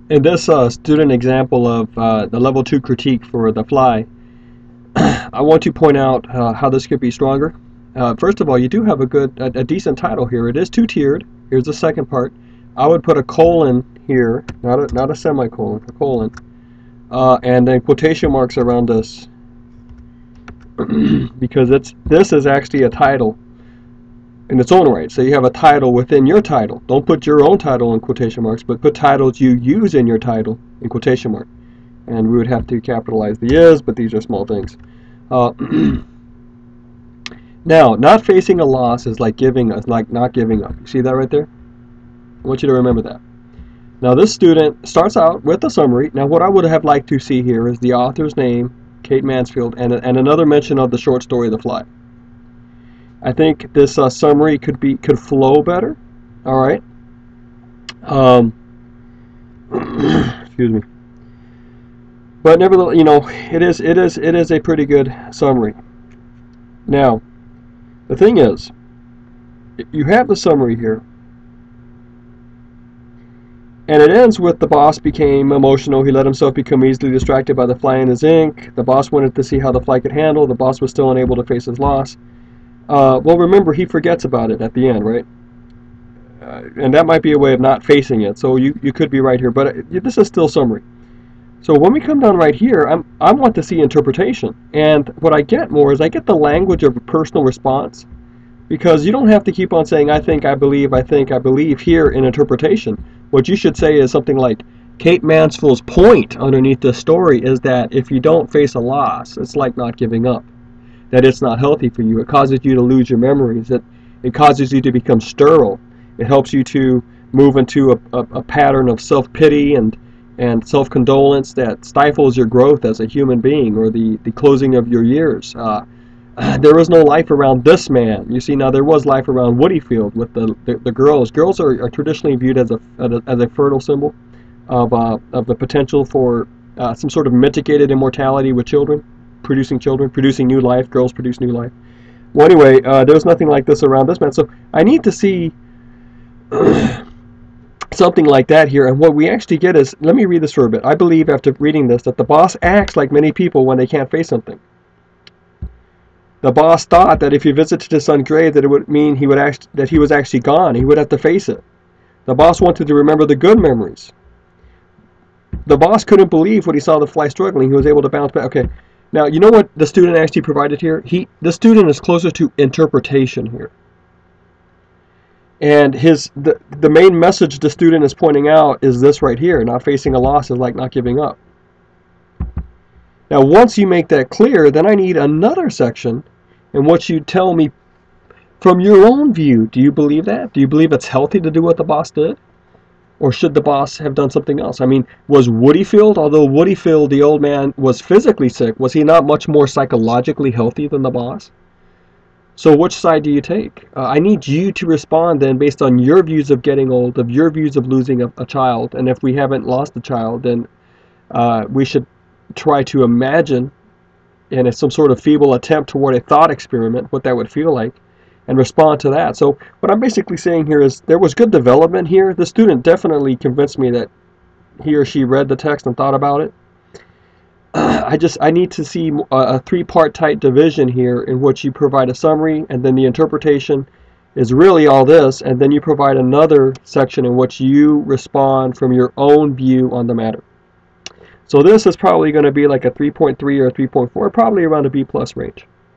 In this student example of the level 2 critique for The Fly, I want to point out how this could be stronger. First of all, you do have a decent title here. It is two-tiered. Here's the second part. I would put a colon here, not a semicolon, a colon, and then quotation marks around this because this is actually a title in its own right. So you have a title within your title. Don't put your own title in quotation marks, but put titles you use in your title in quotation mark. And we would have to capitalize the is, but these are small things. Now, not facing a loss is like not giving up. You see that right there? I want you to remember that. Now, this student starts out with a summary. Now, what I would have liked to see here is the author's name, Kate Mansfield, and another mention of the short story The Fly. I think this summary could flow better. All right. Excuse me. But nevertheless, you know, it is a pretty good summary. Now, the thing is, you have the summary here, and it ends with the boss became emotional. He let himself become easily distracted by the fly in his ink. The boss wanted to see how the fly could handle. The boss was still unable to face his loss. Well, remember, he forgets about it at the end, right? And that might be a way of not facing it. So you could be right here, but this is still summary. So when we come down right here, I want to see interpretation. And what I get more is I get the language of a personal response, because you don't have to keep on saying, I think, I believe, here in interpretation. What you should say is something like, Kate Mansfield's point underneath this story is that if you don't face a loss, it's like not giving up. That it's not healthy for you. It causes you to lose your memories. It causes you to become sterile. It helps you to move into a pattern of self-pity and self-condolence that stifles your growth as a human being, or the closing of your years. There was no life around this man. You see, now there was life around Woodyfield with the girls. Girls are traditionally viewed as a fertile symbol of the potential for some sort of mitigated immortality with children, producing new life. Girls produce new life. Well, anyway, there's nothing like this around this man. So I need to see something like that here. And what we actually get is, let me read this for a bit. I believe after reading this that the boss acts like many people when they can't face something. The boss thought that if he visited his son's grave, that it would mean that he was actually gone. He would have to face it. The boss wanted to remember the good memories. The boss couldn't believe when he saw the fly struggling. He was able to bounce back. Okay. Now, you know what the student actually provided here? The student is closer to interpretation here. And the main message the student is pointing out is this right here. Not facing a loss is like not giving up. Now, once you make that clear, then I need another section in which you tell me from your own view, do you believe that? Do you believe it's healthy to do what the boss did? Or should the boss have done something else? I mean, was Woodyfield, although Woodyfield, the old man, was physically sick, was he not much more psychologically healthy than the boss? So which side do you take? I need you to respond then based on your views of getting old, of your views of losing a child. And if we haven't lost a child, then we should try to imagine in some sort of feeble attempt toward a thought experiment what that would feel like, and respond to that. So what I'm basically saying here is there was good development here. The student definitely convinced me that he or she read the text and thought about it. I need to see a three-part type division here in which you provide a summary, and then the interpretation is really all this, and then you provide another section in which you respond from your own view on the matter. So this is probably going to be like a 3.3 or a 3.4, probably around a B+ range.